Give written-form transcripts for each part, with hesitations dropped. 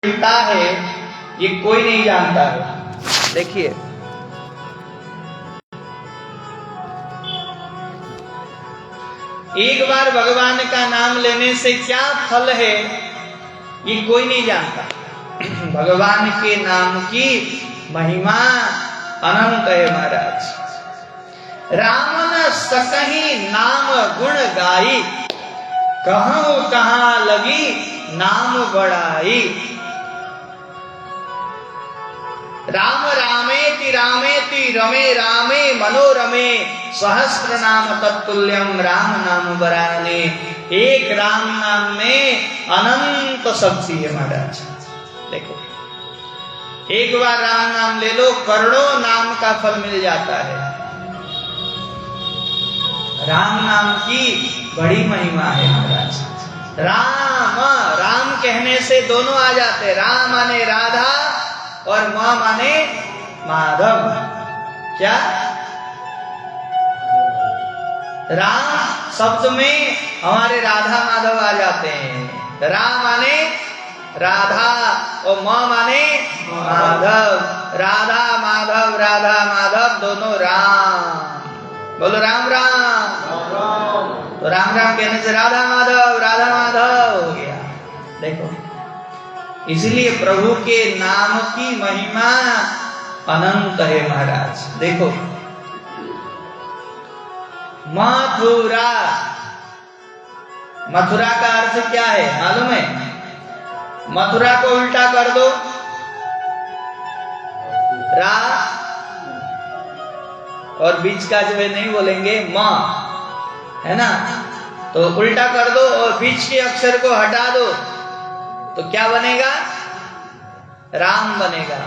मिलता है ये कोई नहीं जानता है। देखिए एक बार भगवान का नाम लेने से क्या फल है ये कोई नहीं जानता। भगवान के नाम की महिमा अनंत है महाराज। राम न सकहि नाम गुण गाई, कहूं कहां लगी नाम बड़ाई। राम रामेति रामेति रमे रामे मनोरमे, सहस्र नाम तत्तुल्यम राम नाम वराने। एक राम नाम में अनंत शक्ति है महाराज। देखो एक बार राम नाम ले लो, करोड़ों नाम का फल मिल जाता है। राम नाम की बड़ी महिमा है महाराज। राम राम कहने से दोनों आ जाते। राम माने राधा और मां माने माधव। क्या राम शब्द में हमारे राधा माधव आ जाते हैं। राम माने राधा और मां माने माधव। राधा माधव राधा माधव दोनों राम। बोलो राम राम। तो राम राम कहने से राधा माधव हो गया। देखो इसलिए प्रभु के नाम की महिमा अनंत है महाराज। देखो मथुरा, मथुरा का अर्थ क्या है मालूम है? मथुरा को उल्टा कर दो, रा और बीच का जो है नहीं बोलेंगे मां, है ना? तो उल्टा कर दो और बीच के अक्षर को हटा दो तो क्या बनेगा? राम बनेगा।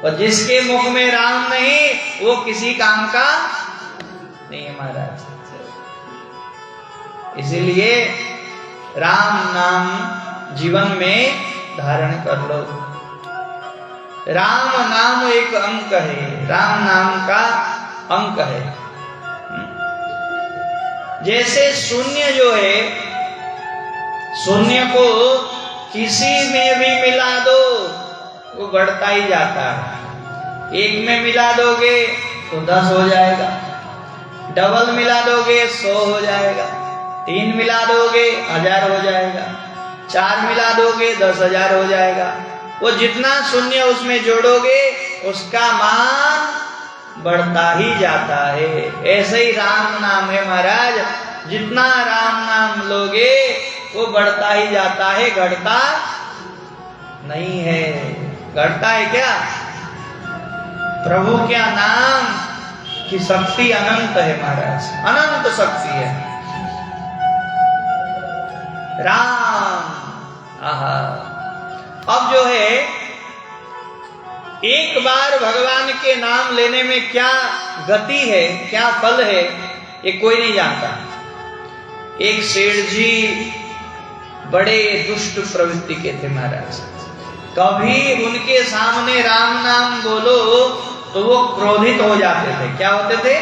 और जिसके मुख में राम नहीं वो किसी काम का नहीं है महाराज। इसीलिए राम नाम जीवन में धारण कर लो। राम नाम एक अंक है, राम नाम का अंक है। जैसे शून्य जो है, शून्य को किसी में भी मिला दो वो बढ़ता ही जाता है। एक में मिला दोगे तो 10 हो जाएगा, डबल मिला दोगे 100 हो जाएगा, 3 मिला दोगे 1000 हो जाएगा, 4 मिला दोगे 10,000 हो जाएगा। वो जितना शून्य उसमें जोड़ोगे उसका मान बढ़ता ही जाता है। ऐसे ही राम नाम है महाराज। जितना राम नाम लोगे वो बढ़ता ही जाता है, घटता नहीं है। घटता है क्या? प्रभु क्या नाम की शक्ति अनंत है महाराज, अनंत शक्ति है। राम आहा। अब जो है एक बार भगवान के नाम लेने में क्या गति है, क्या फल है ये कोई नहीं जानता। एक सेठ जी बड़े दुष्ट प्रवृत्ति के थे महाराज। कभी उनके सामने राम नाम बोलो तो वो क्रोधित हो जाते थे। क्या होते थे?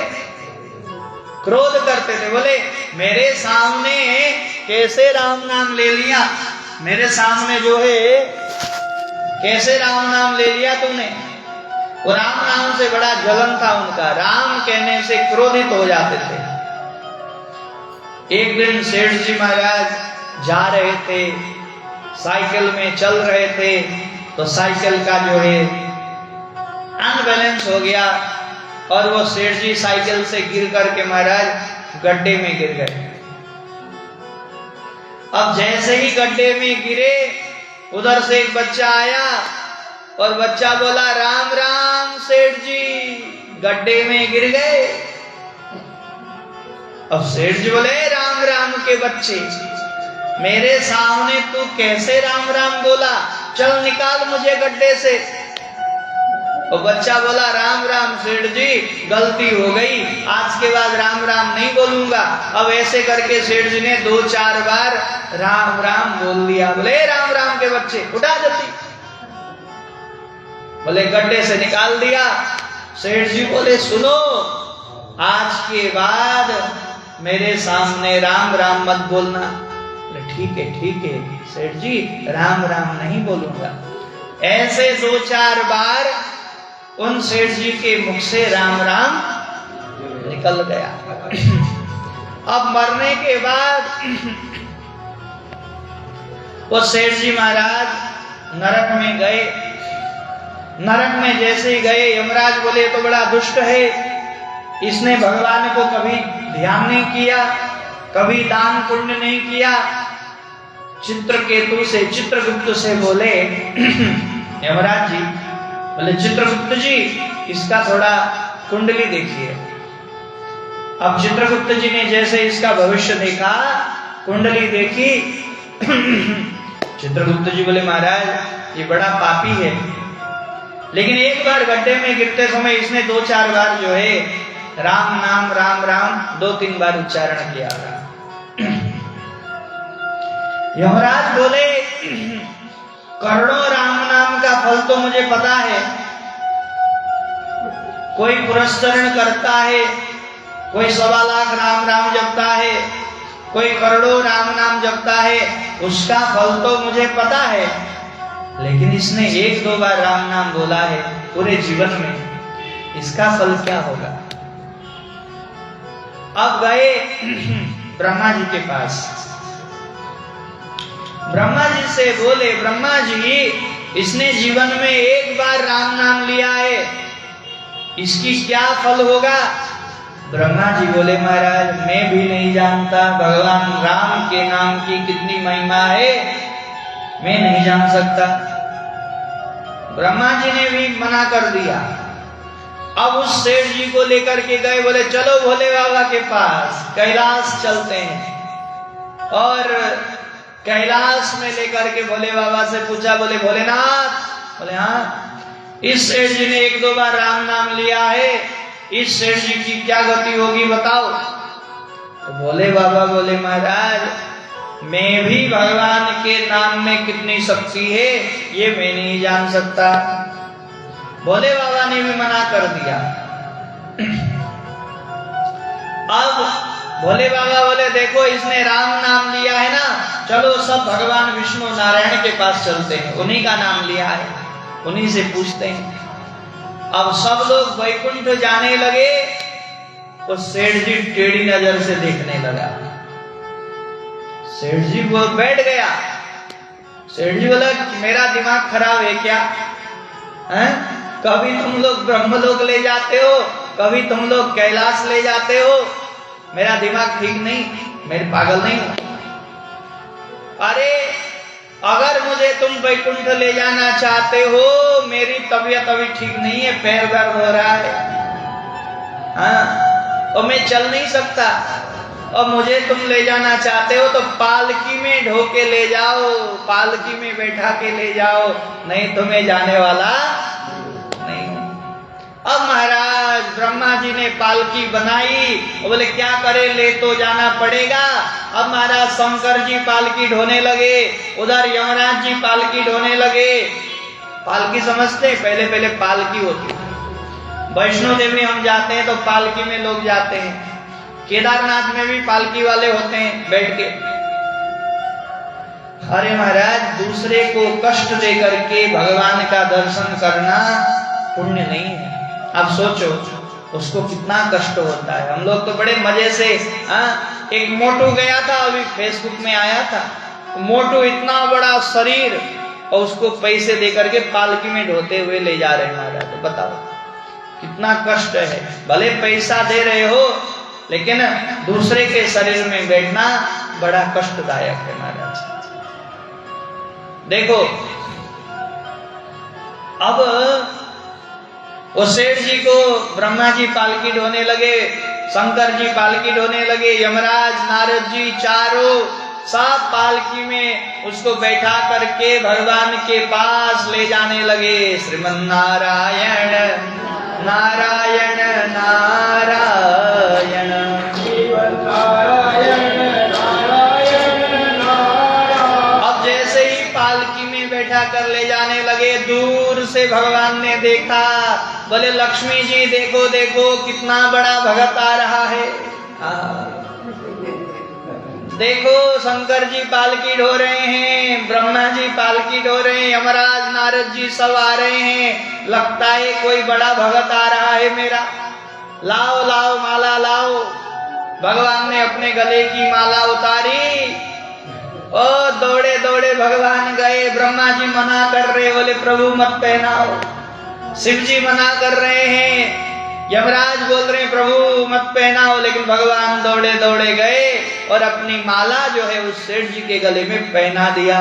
क्रोध करते थे। बोले मेरे सामने कैसे राम नाम ले लिया, मेरे सामने जो है कैसे राम नाम ले लिया तुमने। वो राम नाम से बड़ा जलन था उनका, राम कहने से क्रोधित हो जाते थे। एक दिन सेठ जी महाराज जा रहे थे, साइकिल में चल रहे थे तो साइकिल का जो है अनबैलेंस हो गया और वो सेठ जी साइकिल से गिर करके महाराज गड्ढे में गिर गए। अब जैसे ही गड्ढे में गिरे उधर से एक बच्चा आया और बच्चा बोला राम राम सेठ जी, गड्ढे में गिर गए। अब सेठ जी बोले राम राम के बच्चे, मेरे सामने तू कैसे राम राम बोला, चल निकाल मुझे गड्ढे से। और बच्चा बोला राम राम सेठ जी, गलती हो गई, आज के बाद राम राम नहीं बोलूंगा। अब ऐसे करके सेठ जी ने 2-4 बार राम राम बोल दिया। बोले राम राम के बच्चे उठा जल्दी। बोले गड्ढे से निकाल दिया। सेठ जी बोले सुनो, आज के बाद मेरे सामने राम राम मत बोलना। ठीक है सेठ जी, राम राम नहीं बोलूंगा। ऐसे 2-4 बार उन सेठ जी के मुख से राम राम निकल गया। अब मरने के बाद वो सेठ जी महाराज नरक में गए। नरक में जैसे ही गए, यमराज बोले तो बड़ा दुष्ट है, इसने भगवान को कभी ध्यान नहीं किया, कभी दान पुण्य नहीं किया। चित्रकेतु से, चित्रगुप्त से बोले यमराज जी, बोले चित्रगुप्त जी इसका थोड़ा कुंडली देखिए। अब चित्रगुप्त जी ने जैसे इसका भविष्य देखा, कुंडली देखी, चित्रगुप्त जी बोले महाराज ये बड़ा पापी है, लेकिन एक बार गड्ढे में गिरते समय इसने 2-4 बार जो है राम नाम राम राम 2-3 बार उच्चारण किया। यमराज बोले करोड़ों राम नाम का फल तो मुझे पता है, कोई पुरस्करण करता है, कोई 1.25 लाख राम राम जपता है, कोई करोड़ों राम नाम जपता है, उसका फल तो मुझे पता है, लेकिन इसने 1-2 बार राम नाम बोला है पूरे जीवन में, इसका फल क्या होगा। अब गए ब्रह्मा जी के पास। ब्रह्मा जी से बोले ब्रह्मा जी इसने जीवन में 1 बार राम नाम लिया है, इसकी क्या फल होगा। ब्रह्मा जी बोले महाराज मैं भी नहीं जानता, भगवान राम के नाम की कितनी महिमा है मैं नहीं जान सकता। ब्रह्मा जी ने भी मना कर दिया। अब उस सेठ जी को लेकर के गए, बोले चलो भोले बाबा के पास, कैलाश चलते हैं। और कैलाश में लेकर के भोले बाबा से पूछा, बोले भोलेनाथ, बोले हाँ, इस सेठ जी ने 1-2 बार राम नाम लिया है, इस सेठ जी की क्या गति होगी बताओ। तो भोले बाबा बोले महाराज मैं भी भगवान के नाम में कितनी शक्ति है ये मैं नहीं जान सकता। भोले बाबा ने भी मना कर दिया। अब भोले बाबा बोले देखो इसने राम नाम लिया है ना, चलो सब भगवान विष्णु नारायण के पास चलते हैं, उन्हीं का नाम लिया है, उन्हीं से पूछते हैं। अब सब लोग वैकुंठ जाने लगे, तो सेठ जी टेढ़ी नजर से देखने लगा। सेठ जी वो बैठ गया। सेठ जी बोला मेरा दिमाग खराब है क्या है? कभी तुम लोग ब्रह्मलोक ले जाते हो, कभी तुम लोग कैलाश ले जाते हो, मेरा दिमाग ठीक नहीं, मेरे पागल नहीं हो। अरे अगर मुझे तुम वैकुंठ ले जाना चाहते हो, मेरी तबीयत अभी ठीक नहीं है, पैर दर्द हो रहा है, हाँ, और मैं चल नहीं सकता, और मुझे तुम ले जाना चाहते हो तो पालकी में ढोके ले जाओ, पालकी में बैठा के ले जाओ, नहीं तो मैं जाने वाला नहीं। अब महाराज ब्रह्मा जी ने पालकी बनाई, बोले क्या करे, ले तो जाना पड़ेगा। अब महाराज शंकर जी पालकी ढोने लगे, उधर यमराज जी पालकी ढोने लगे। पालकी समझते, पहले पहले पालकी होती, वैष्णो देवी हम जाते हैं तो पालकी में लोग जाते हैं, केदारनाथ में भी पालकी वाले होते हैं बैठ के। अरे महाराज दूसरे को कष्ट दे करके भगवान का दर्शन करना पुण्य नहीं है। अब सोचो उसको कितना कष्ट होता है। हम लोग तो बड़े मजे से, एक मोटू गया था, अभी फेसबुक में आया था, मोटू इतना बड़ा शरीर और उसको पैसे दे करके पालकी में ढोते हुए ले जा रहे हैं महाराज। तो बताओ कितना कष्ट है। भले पैसा दे रहे हो, लेकिन दूसरे के शरीर में बैठना बड़ा कष्टदायक है महाराज। देखो अब वो सेठ जी को ब्रह्मा जी पालकी ढोने लगे, शंकर जी पालकी ढोने लगे, यमराज नारद जी चारों सब पालकी में उसको बैठा करके भगवान के पास ले जाने लगे। श्रीमन नारायण नारायण नारायण नारायण नारायण। अब जैसे ही पालकी में बैठा कर ले जाने लगे, दूर से भगवान ने देखा, बोले लक्ष्मी जी देखो देखो कितना बड़ा भगत आ रहा है। देखो शंकर जी पालकी ढो रहे हैं, ब्रह्मा जी पालकी ढो रहे हैं, यमराज नारद जी सब आ रहे हैं। लगता है कोई बड़ा भगत आ रहा है मेरा, लाओ लाओ माला लाओ। भगवान ने अपने गले की माला उतारी और दौड़े दौड़े भगवान गए। ब्रह्मा जी मना कर रहे, बोले प्रभु मत पहनाओ। शिव जी मना कर रहे हैं, यमराज बोल रहे हैं प्रभु मत पहनाओ। लेकिन भगवान दौड़े दौड़े गए और अपनी माला जो है उस सेठ जी के गले में पहना दिया।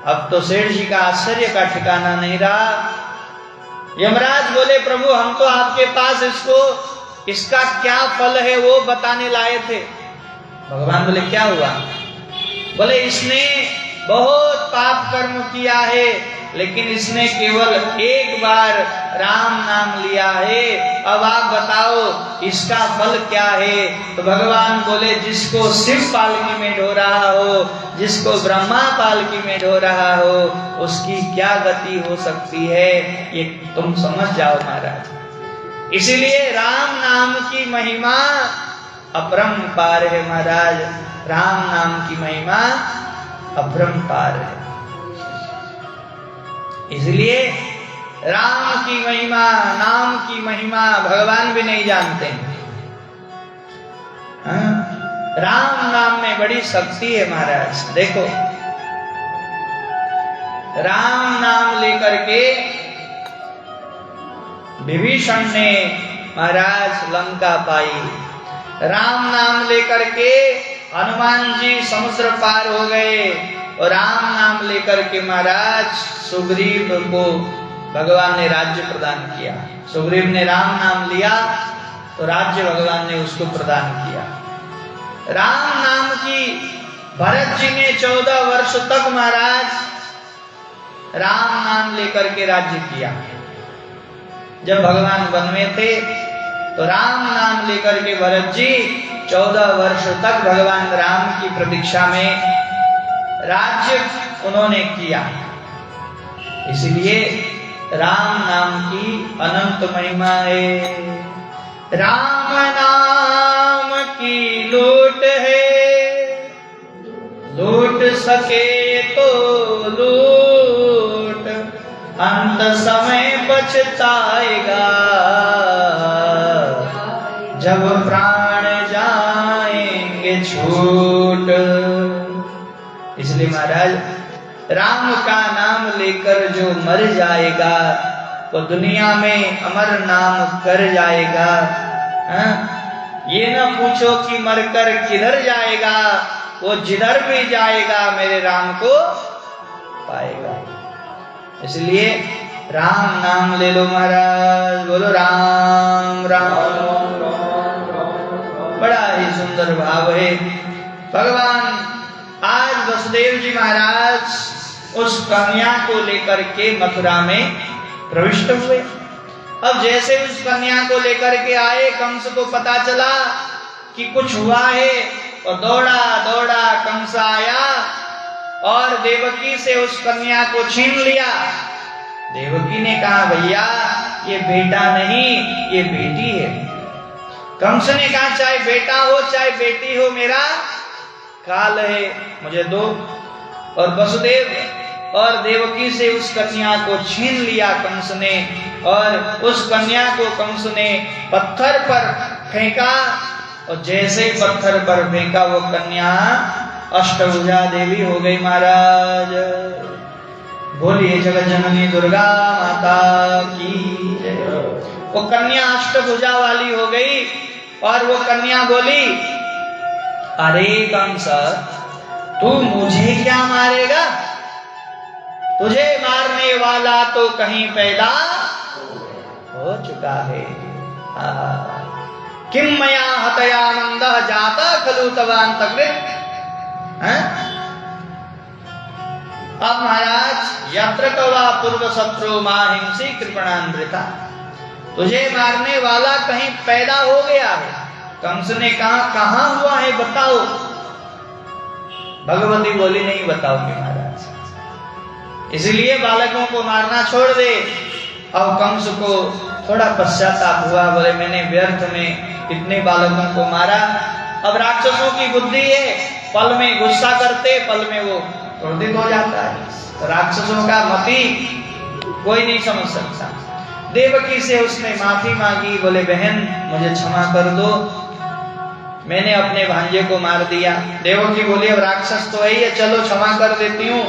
अब तो सेठ जी का आश्चर्य का ठिकाना नहीं रहा। यमराज बोले प्रभु हम तो आपके पास इसका क्या फल है वो बताने लाए थे। भगवान बोले क्या हुआ? बोले इसने बहुत पाप कर्म किया है, लेकिन इसने केवल एक बार राम नाम लिया है। अब आप बताओ इसका फल क्या है? तो भगवान बोले जिसको शिव पालकी में ढो रहा हो, जिसको ब्रह्मा पालकी में ढो रहा हो, उसकी क्या गति हो सकती है ये तुम समझ जाओ महाराज। इसीलिए राम नाम की महिमा अपरंपार है महाराज। राम नाम की महिमा अपरंपार है। इसलिए राम की महिमा, नाम की महिमा भगवान भी नहीं जानते। राम नाम में बड़ी शक्ति है महाराज। देखो राम नाम लेकर के विभीषण ने महाराज लंका पाई। राम नाम लेकर के हनुमान जी समुद्र पार हो गए। और राम नाम लेकर के महाराज सुग्रीव को भगवान ने राज्य प्रदान किया। सुग्रीव ने राम नाम लिया तो राज्य भगवान ने उसको प्रदान किया। राम नाम की भरत जी ने 14 वर्ष तक महाराज राम नाम लेकर के राज्य किया। जब भगवान वन में थे तो राम नाम लेकर के भरत जी 14 वर्ष तक भगवान राम की प्रतीक्षा में राज्य उन्होंने किया। इसलिए राम नाम की अनंत महिमा है। राम नाम की लूट है, लूट सके तो लूट, अंत समय पछताएगा जब प्राण जाएंगे छूट। इसलिए महाराज राम का नाम लेकर जो मर जाएगा वो दुनिया में अमर नाम कर जाएगा। ये न पूछो कि मरकर किधर जाएगा, वो जिधर भी जाएगा मेरे राम को पाएगा। इसलिए राम नाम ले लो महाराज। बोलो राम राम। बड़ा ही सुंदर भाव है। भगवान आज वसुदेव जी महाराज उस कन्या को लेकर के मथुरा में प्रविष्ट हुए। अब जैसे उस कन्या को लेकर के आए, कंस को पता चला कि कुछ हुआ है और दौड़ा दौड़ा कंस आया और देवकी से उस कन्या को छीन लिया। देवकी ने कहा भैया ये बेटा नहीं ये बेटी है। कंस ने कहा चाहे बेटा हो चाहे बेटी हो मेरा काल है, मुझे दो। और वसुदेव और देवकी से उस कन्या को छीन लिया कंस ने। और उस कन्या को कंस ने पत्थर पर फेंका और जैसे ही पत्थर पर फेंका वो कन्या अष्टभुजा देवी हो गई महाराज। बोलिए जगत जननी दुर्गा माता की जय। वो कन्या अष्टभुजा वाली हो गई और वो कन्या बोली अरे कंस तू मुझे क्या मारेगा, तुझे मारने वाला तो कहीं पैदा हो चुका है। किम मया हतयानंद जाता खलु तवांतकृत। अब महाराज यत्र कवा पूर्व शत्रु माहिंसी कृपणान्वृता, तुझे मारने वाला कहीं पैदा हो गया है। कंस ने कहा कहां हुआ है बताओ। भगवती बोली नहीं बताओगे महाराज। इसलिए बालकों को मारना छोड़ दे। अब कंस को थोड़ा पश्चाताप हुआ, बोले मैंने व्यर्थ में इतने बालकों को मारा, अब राक्षसों की बुद्धि है, पल में गुस्सा करते, पल में वो क्रोधित हो जाता है। तो राक्षसों का मति कोई नहीं समझ सकता। देवकी से उसने माफी मांगी, बोले बहन मुझे क्षमा कर दो, मैंने अपने भांजे को मार दिया। देवकी बोली अब राक्षस तो है ही है, चलो क्षमा कर देती हूँ।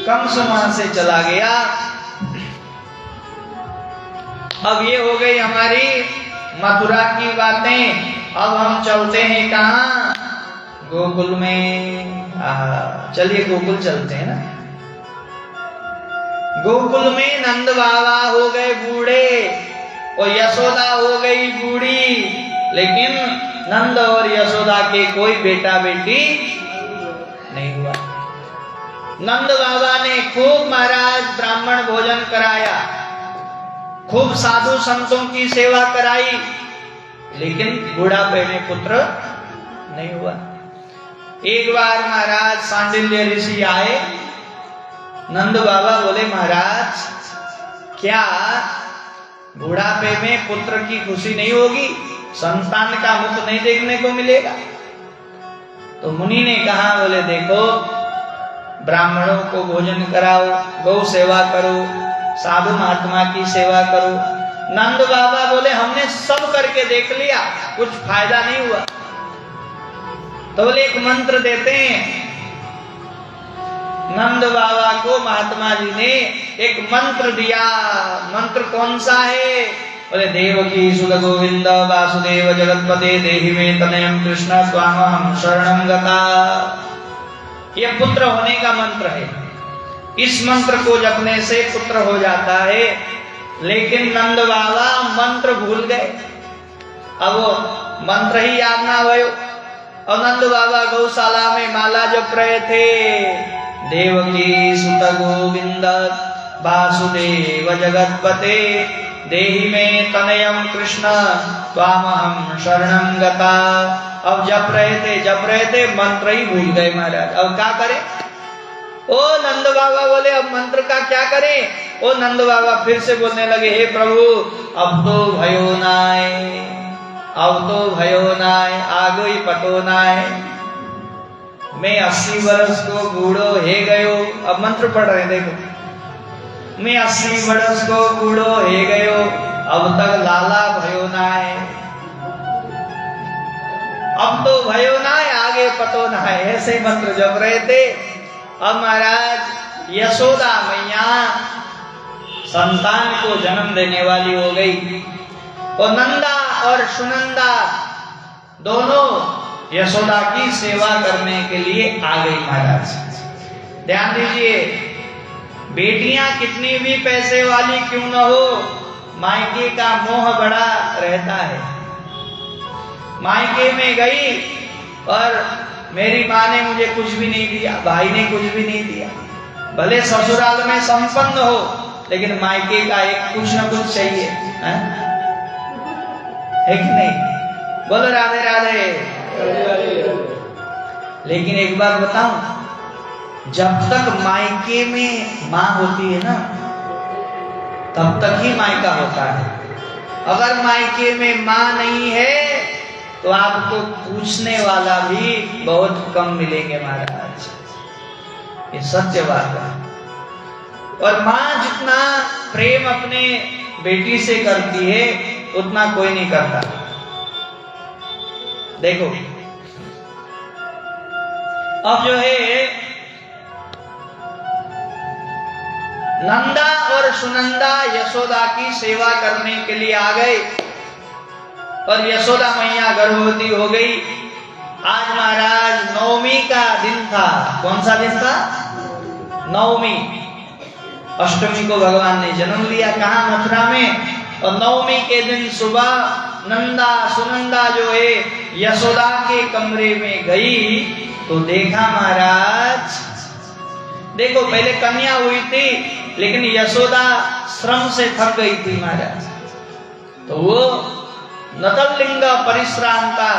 कंस वहां से चला गया। अब ये हो गई हमारी मथुरा की बातें। अब हम चलते हैं कहाँ? गोकुल में। चलिए गोकुल चलते हैं ना। गोकुल में नंद बाबा हो गए बूढ़े और यशोदा हो गई बूढ़ी, लेकिन नंद और यशोदा के कोई बेटा बेटी नहीं हुआ। नंद बाबा ने खूब महाराज ब्राह्मण भोजन कराया, खूब साधु संतों की सेवा कराई, लेकिन बुढ़ापे में पुत्र नहीं हुआ। एक बार महाराज सांडिल्य ऋषि आए। नंद बाबा बोले महाराज क्या बुढ़ापे में पुत्र की खुशी नहीं होगी, संतान का मुख नहीं देखने को मिलेगा? तो मुनि ने कहा, बोले देखो ब्राह्मणों को भोजन कराओ, गौ सेवा करो, साधु महात्मा की सेवा करो। नंद बाबा बोले हमने सब करके देख लिया, कुछ फायदा नहीं हुआ। तो बोले एक मंत्र देते हैं। नंद बाबा को महात्मा जी ने एक मंत्र दिया। मंत्र कौन सा है? बोले देवकी सुत गोविंद वासुदेव जगतपते देहि मे तनयं कृष्ण त्वामहं शरणं गता। यह पुत्र होने का मंत्र है। इस मंत्र को जपने से पुत्र हो जाता है। लेकिन नंद बाबा मंत्र भूल गए। अब वो मंत्र ही याद ना भयो। और नंद बाबा गौशाला में माला जप रहे थे। देवकी सुत गोविंद वासुदेव जगतपते देहि मे तनयं कृष्ण त्वामहं शरणं गता। अब जप रहे थे मंत्र ही भूल गए महाराज। अब क्या करें? ओ नंद बाबा बोले अब मंत्र का क्या करें? ओ नंद बाबा फिर से बोलने लगे, हे प्रभु अब तो भयो नाय, अब तो भयो नाय, आगोई पटो नाय, मैं 80 वर्ष को बूढ़ो हे गयो। अब मंत्र पढ़ रहे देखो, मैं 80 वर्ष को बूढ़ो हे गयो, अब तक लाला भयो नाय, अब तो भयो नाय, आगे पतो नाय। ऐसे मंत्र जप रहे थे। अब महाराज यशोदा मैया संतान को जन्म देने वाली हो गई और नंदा और सुनंदा दोनों यशोदा की सेवा करने के लिए आ गई महाराज। ध्यान दीजिए, बेटियां कितनी भी पैसे वाली क्यों न हो, मायके का मोह बड़ा रहता है। मायके में गई और मेरी माँ ने मुझे कुछ भी नहीं दिया, भाई ने कुछ भी नहीं दिया। भले ससुराल में संपन्न हो, लेकिन मायके का एक कुछ न कुछ चाहिए, है कि नहीं? बोलो राधे राधे। लेकिन एक बात बताऊं, जब तक मायके में माँ होती है ना, तब तक ही मायका होता है। अगर मायके में माँ नहीं है तो आपको पूछने वाला भी बहुत कम मिलेंगे महाराज। ये सत्य बात है। और माँ जितना प्रेम अपने बेटी से करती है उतना कोई नहीं करता। देखो अब जो है नंदा और सुनंदा यशोदा की सेवा करने के लिए आ गए और यशोदा मैया गर्भवती हो गई। आज महाराज नवमी का दिन था। कौन सा दिन था? नवमी। अष्टमी को भगवान ने जन्म लिया कहाँ? मथुरा में। और नवमी के दिन सुबह नंदा सुनंदा जो है यशोदा के कमरे में गई तो देखा महाराज, देखो पहले कन्या हुई थी लेकिन यशोदा श्रम से थक गई थी महाराज। तो वो नतलिंग परिश्रांता,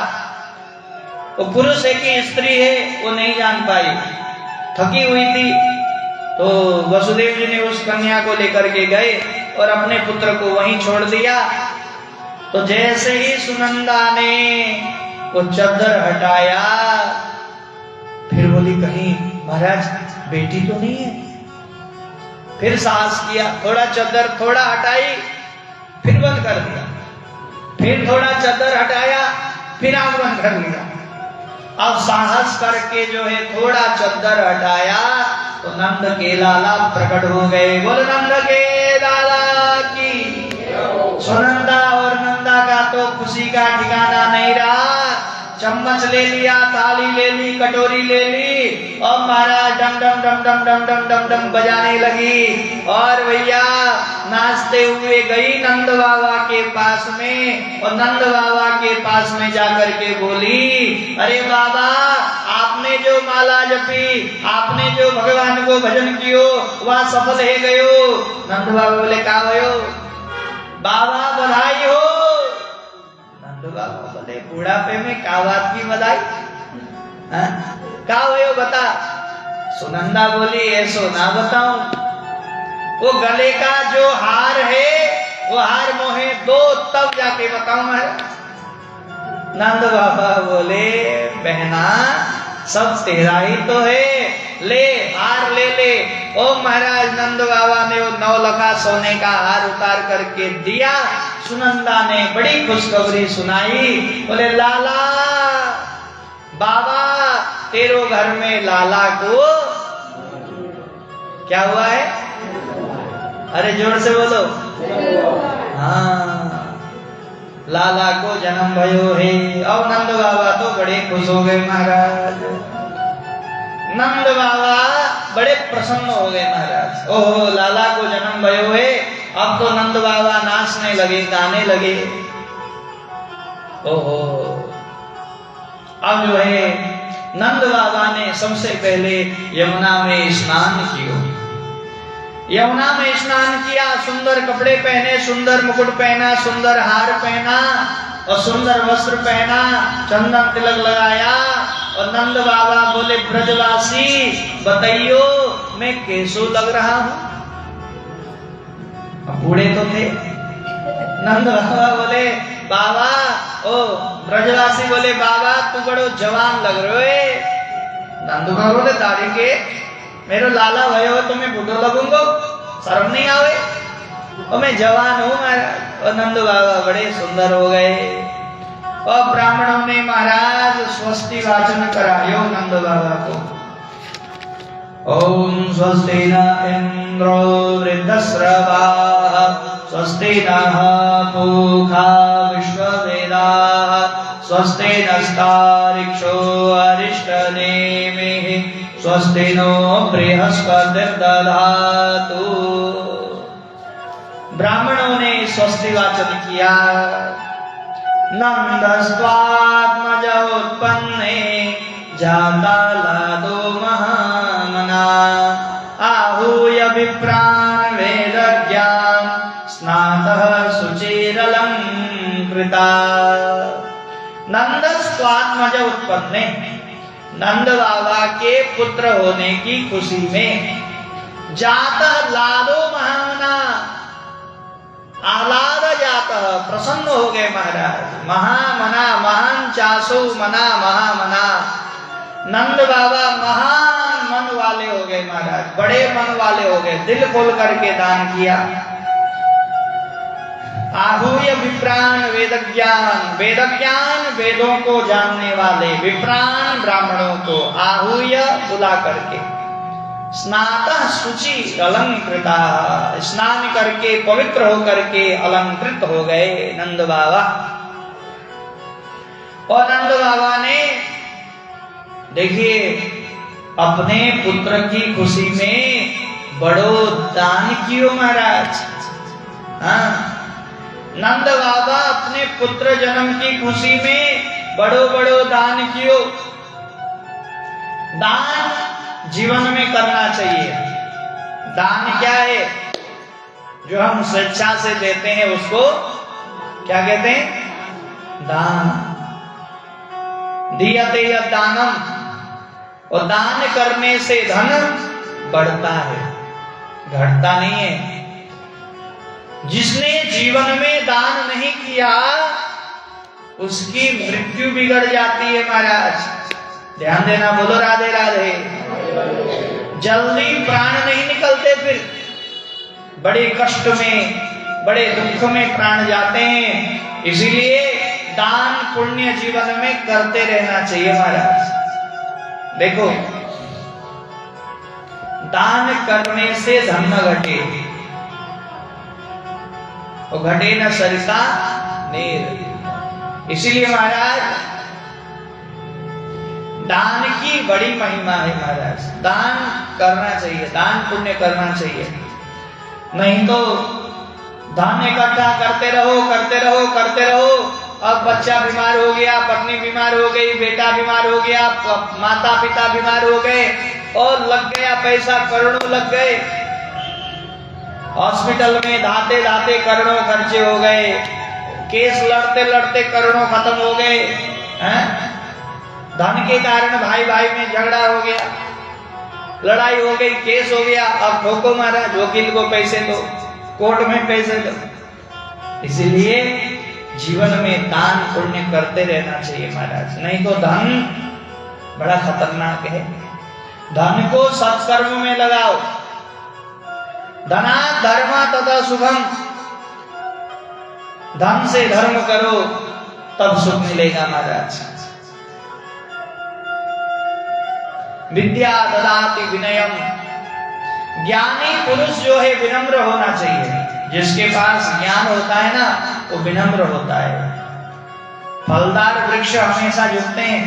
वो पुरुष है कि स्त्री है वो नहीं जान पाई, थकी हुई थी। तो वसुदेव जी ने उस कन्या को लेकर के गए और अपने पुत्र को वहीं छोड़ दिया। तो जैसे ही सुनंदा ने वो चद्दर हटाया, फिर बोली कहीं महाराज बेटी तो नहीं है। फिर साहस किया, थोड़ा चद्दर थोड़ा हटाई, फिर बंद कर दिया, फिर थोड़ा चद्दर हटाया, फिर आंख बंद कर लिया। अब साहस करके जो है थोड़ा चद्दर हटाया तो नंद के लाला प्रकट हो गए। बोल नंद के लाला की। सुनंदा और नंदा का तो खुशी का ठिकाना नहीं रहा। चम्मच ले लिया, थाली ले ली, कटोरी ले ली और महाराज डम डम डम डम डम डम डम डम बजाने लगी। और भैया नाचते हुए गई नंद बाबा के पास में और नंद बाबा के पास में जाकर के बोली, अरे बाबा आपने जो माला जपी, आपने जो भगवान को भजन कियो वह सफल है गयो। नंद बाबा बोले का भयो बाबा बधाई हो। नंद बाबा बोले बुढ़ापे में का बात की बधाई, का भयो बता। सुनंदा बोली ऐसो ना बताऊं, वो गले का जो हार है वो हार मोहे दो तब जाके बताऊं मैं। नंद बाबा बोले बहना सब तेरा ही तो है, ले हार ले ले। ओ महाराज नंद बाबा ने वो 9 लखा सोने का हार उतार करके दिया। सुनंदा ने बड़ी खुशखबरी सुनाई, बोले लाला बाबा तेरो घर में लाला को क्या हुआ है, अरे जोर से बोलो। हाँ लाला को जन्म भयो है। और नंद बाबा तो बड़े खुश हो गए महाराज। नंद बाबा बड़े प्रसन्न हो गए महाराज। ओहो लाला को जन्म भयो है। अब तो नंद बाबा नाचने लगे, गाने लगे। ओहो अब जो है नंद बाबा ने सबसे पहले यमुना में स्नान किया। यमुना में स्नान किया, सुंदर कपड़े पहने, सुंदर मुकुट पहना, सुंदर हार पहना और सुंदर वस्त्र पहना, चंदन तिलक लगाया। और नंद बाबा बोले ब्रजवासी बताइयो मैं कैसो लग रहा हूं। बूढ़े तो थे। नंद बाबा बोले बाबा, ओ ब्रजवासी बोले बाबा तू बड़ो जवान लग रहे हो। नंद बाबा बोले दाढ़ी के मेरो लाला भयो तो मैं बूढ़ो लगूंगा, शर्म नहीं आवे और मैं जवान हूं महाराज। और नंद बाबा बड़े सुंदर हो गए। और ब्राह्मणों ने महाराज स्वस्ति वाचन करायो नंद बाबा को। ओम स्वस्ति न इंद्रो वृद्धश्रवाः स्वस्ति नः पूषा विश्ववेदाः स्वस्ति नस्तार्क्ष्यो अरिष्टनेमिः स्वस्ति नो बृहस्पतिर्दधातु। ब्राह्मणों ने स्वस्ति वाचन किया। नंदस्त्वात्मज उत्पन्ने जाता लादो महामना आहूय विप्रान् वेदज्ञान् स्नातः शुचिरलंकृता। नंदस्त्वात्मज उत्पन्ने, नंद बाबा के पुत्र होने की खुशी में जाता लादो महामना, आह्लाद जाता प्रसन्न हो गए महाराज। महामना महान चासो मना महामना, नंद बाबा महान मन वाले हो गए महाराज, बड़े मन वाले हो गए, दिल खोल करके दान किया। आहूय विप्राण वेदज्ञान, वेदज्ञान वेदों को जानने वाले, विप्राण ब्राह्मणों को आहूय बुला करके, स्नातः शुचि अलंकृता, स्नान करके पवित्र होकर के अलंकृत हो गए नंद बाबा। और नंद बाबा ने देखिए अपने पुत्र की खुशी में बड़ो दान कियो महाराज। हाँ नंद बाबा अपने पुत्र जन्म की खुशी में बड़ो बड़ो दान कियो। दान जीवन में करना चाहिए। दान क्या है? जो हम स्वेच्छा से देते हैं उसको क्या कहते हैं? दान। दीयते दानम, और दान करने से धन बढ़ता है, घटता नहीं है। जिसने जीवन में दान नहीं किया उसकी मृत्यु बिगड़ जाती है महाराज। ध्यान देना, बोलो राधे राधे। जल्दी प्राण नहीं निकलते, फिर बड़े कष्ट में, बड़े दुख में प्राण जाते हैं। इसीलिए दान पुण्य जीवन में करते रहना चाहिए महाराज। देखो, दान करने से धन न घटे, और घटे न सरिता नीर। इसीलिए महाराज दान की बड़ी महिमा है महाराज। दान करना चाहिए, दान पुण्य करना चाहिए। नहीं तो धन इकट्ठा करते रहो, करते रहो, करते रहो। अब बच्चा बीमार हो गया, पत्नी बीमार हो गई, बेटा बीमार हो गया, माता पिता बीमार हो गए, और लग गया पैसा, करोड़ों लग गए। हॉस्पिटल में धाते धाते करोड़ों खर्चे हो गए, केस लड़ते लड़ते करोड़ों खत्म हो गए हैं? धन के कारण भाई भाई में झगड़ा हो गया, लड़ाई हो गई, केस हो गया। अब ठोको महाराज, वकील को पैसे दो, कोर्ट में पैसे दो। इसलिए जीवन में दान पुण्य करते रहना चाहिए महाराज। नहीं तो धन बड़ा खतरनाक है। धन को सत्कर्म में लगाओ। धना धर्म तथा शुभम, धन से धर्म करो तब सुख मिलेगा महाराज। विद्या ददाति विनयम, ज्ञानी पुरुष जो है विनम्र होना चाहिए। जिसके पास ज्ञान होता है ना, वो विनम्र होता है। फलदार वृक्ष हमेशा झुकते हैं,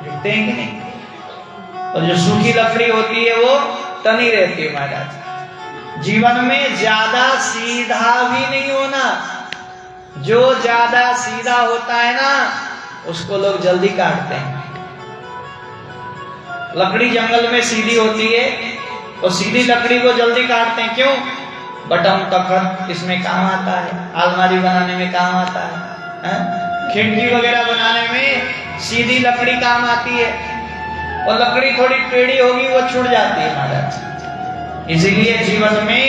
झुकते हैं कि नहीं? और जो सूखी लकड़ी होती है वो तनी रहती है महाराज। जीवन में ज्यादा सीधा भी नहीं होना। जो ज्यादा सीधा होता है ना, उसको लोग जल्दी काटते हैं। लकड़ी जंगल में सीधी होती है, और सीधी लकड़ी को जल्दी काटते हैं। क्यों? बटन तखत इसमें काम आता है, अलमारी बनाने में काम आता है, खिड़की वगैरह बनाने में सीधी लकड़ी काम आती है, और लकड़ी थोड़ी टेढ़ी होगी वो छूट जाती है महाराज। इसीलिए जीवन में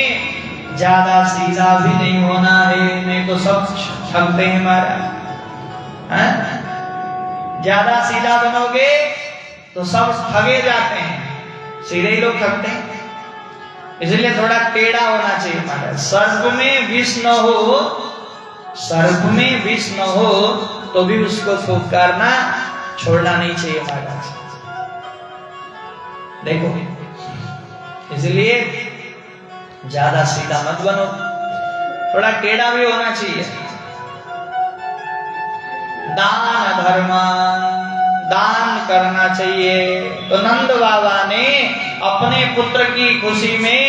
ज्यादा सीधा भी नहीं होना है, नहीं तो सब ठगते हैं महाराज। ज्यादा सीधा बनोगे तो सब ठगे जाते हैं, सीधे ही लोग ठगते हैं। इसलिए थोड़ा टेढ़ा होना चाहिए महाराज। सर्प में विष न हो, सर्प में विष न हो तो भी उसको फुफकारना छोड़ना नहीं चाहिए महाराज। देखो, इसलिए ज्यादा सीधा मत बनो, थोड़ा टेढ़ा भी होना चाहिए। दान धर्म, दान करना चाहिए। तो नंद बाबा ने अपने पुत्र की खुशी में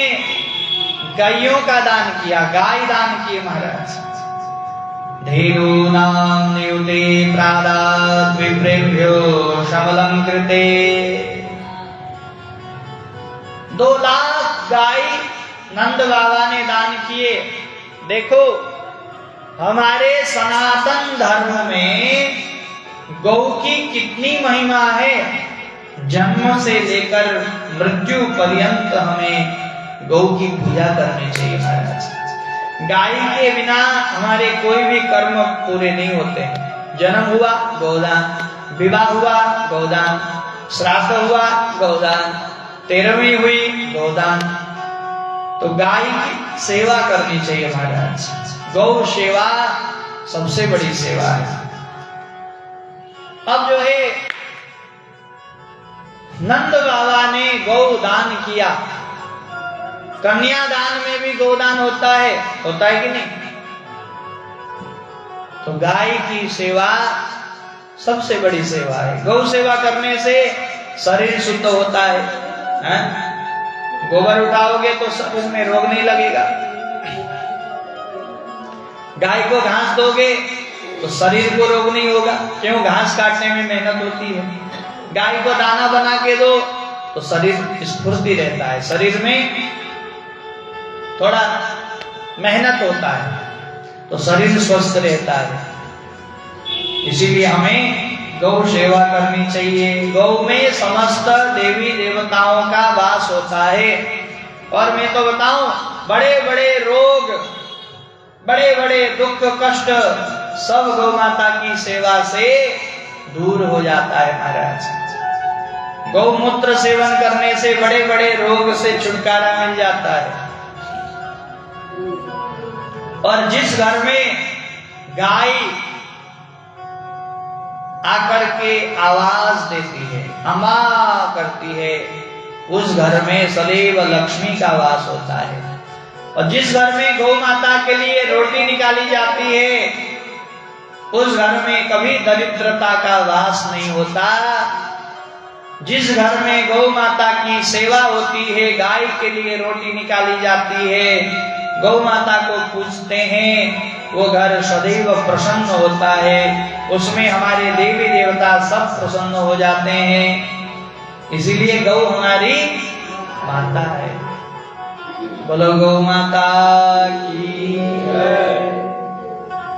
गायों का दान किया, गाय दान किए महाराज। धेनूनां नियुते प्रादात् विप्रेभ्यो शमलं कृते। 2 लाख गाय नंद बाबा ने दान किए। देखो, हमारे सनातन धर्म में गौ की कितनी महिमा है। जन्म से लेकर मृत्यु पर्यंत हमें गौ की पूजा करनी चाहिए महाराज। गाय के बिना हमारे कोई भी कर्म पूरे नहीं होते। जन्म हुआ गौदान, विवाह हुआ गौदान, श्राद्ध हुआ गौदान, 13वीं हुई गौदान। तो गाय की सेवा करनी चाहिए महाराज। गौ सेवा सबसे बड़ी सेवा है। अब जो है नंद बाबा ने गौ दान किया। कन्यादान में भी गौदान होता है कि नहीं? तो गाय की सेवा सबसे बड़ी सेवा है। गौ सेवा करने से शरीर शुद्ध होता है। गोबर उठाओगे तो शरीर में रोग नहीं लगेगा। गाय को घास दोगे तो शरीर को रोग नहीं होगा। क्यों? घास काटने में मेहनत होती है। गाय को दाना बना के दो तो शरीर स्फूर्ति रहता है, शरीर में थोड़ा मेहनत होता है तो शरीर स्वस्थ रहता है। इसीलिए हमें गौ सेवा करनी चाहिए। गौ में समस्त देवी देवताओं का वास होता है। और मैं तो बताऊं, बड़े बड़े रोग, बड़े बड़े दुख कष्ट सब गौ माता की सेवा से दूर हो जाता है महाराज। गौमूत्र सेवन करने से बड़े बड़े रोग से छुटकारा मिल जाता है। और जिस घर में गाय आकर के आवाज देती है, अमा करती है, उस घर में सदैव लक्ष्मी का वास होता है। और जिस घर में गौ माता के लिए रोटी निकाली जाती है, उस घर में कभी दरिद्रता का वास नहीं होता। जिस घर में गौ माता की सेवा होती है, गाय के लिए रोटी निकाली जाती है, गौ माता को पूजते हैं, वो घर सदैव प्रसन्न होता है। उसमें हमारे देवी देवता सब प्रसन्न हो जाते हैं। इसीलिए गौ हमारी माता है। बोलो गौ माता की जय।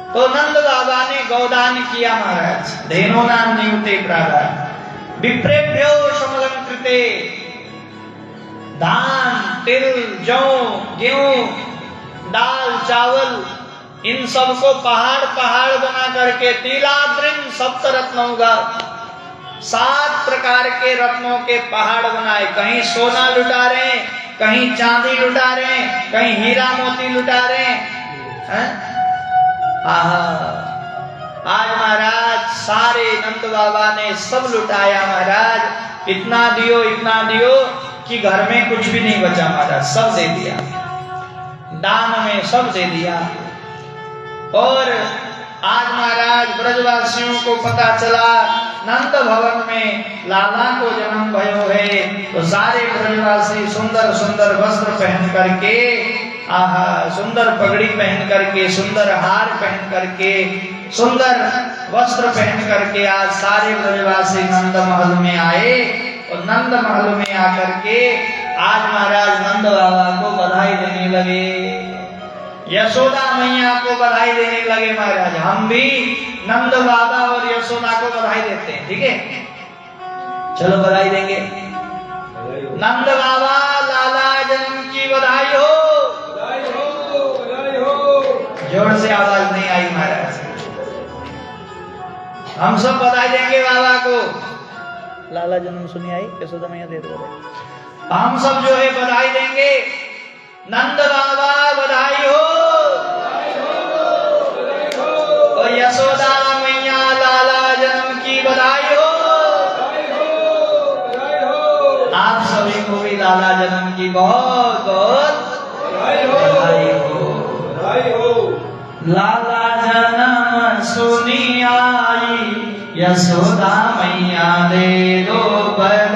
तो नंद बाबा ने गौदान किया महाराज। धेनो नाम नियुते प्रादान विप्रेभ्यो समलम कृते। धान, तिल, जौ, गेहूं, दाल, चावल, इन सबको पहाड़ पहाड़ बना करके तिलाद्रिन सप्तरत्नों का 7 प्रकार के रत्नों के पहाड़ बनाए। कहीं सोना लुटा रहे, कहीं चांदी लुटा रहे, कहीं हीरा मोती लुटा रहे हैं। आज महाराज सारे नंद बाबा ने सब लुटाया महाराज। इतना दियो कि घर में कुछ भी नहीं बचा महाराज, सब दे दिया, दान में सब दे दिया। और आज महाराज ब्रजवासियों को पता चला नंद भवन में लाला को जन्म भयो है, तो सारे ब्रजवासी सुंदर सुंदर वस्त्र पहन करके, सुंदर पगड़ी पहन करके, सुंदर हार पहन करके, सुंदर वस्त्र पहन करके आज सारे ब्रजवासी नंद महल में आए। और नंद महल में आकर के आज महाराज नंद बाबा को बधाई देने लगे, यशोदा मैया को बधाई देने लगे महाराज। हम भी नंद बाबा और यशोदा को बधाई देते हैं, ठीक है? चलो बधाई देंगे। नंद बाबा लाला जन्म की बधाई हो, बधाई हो, बधाई हो। जोर से आवाज नहीं आई महाराज। हम सब बधाई देंगे बाबा को। लाला जन्म सुनी आई, यशोदा मैया दे दो। हम सब जो है बधाई देंगे। नंद बाबा बधाई हो, और यशोदा मैया लाला जन्म की बधाई हो। आप सभी को भी लाला जन्म की बहुत बहुत बधाई हो। लाला जन्म सुनी आई, यशोदा मैया दे दो पर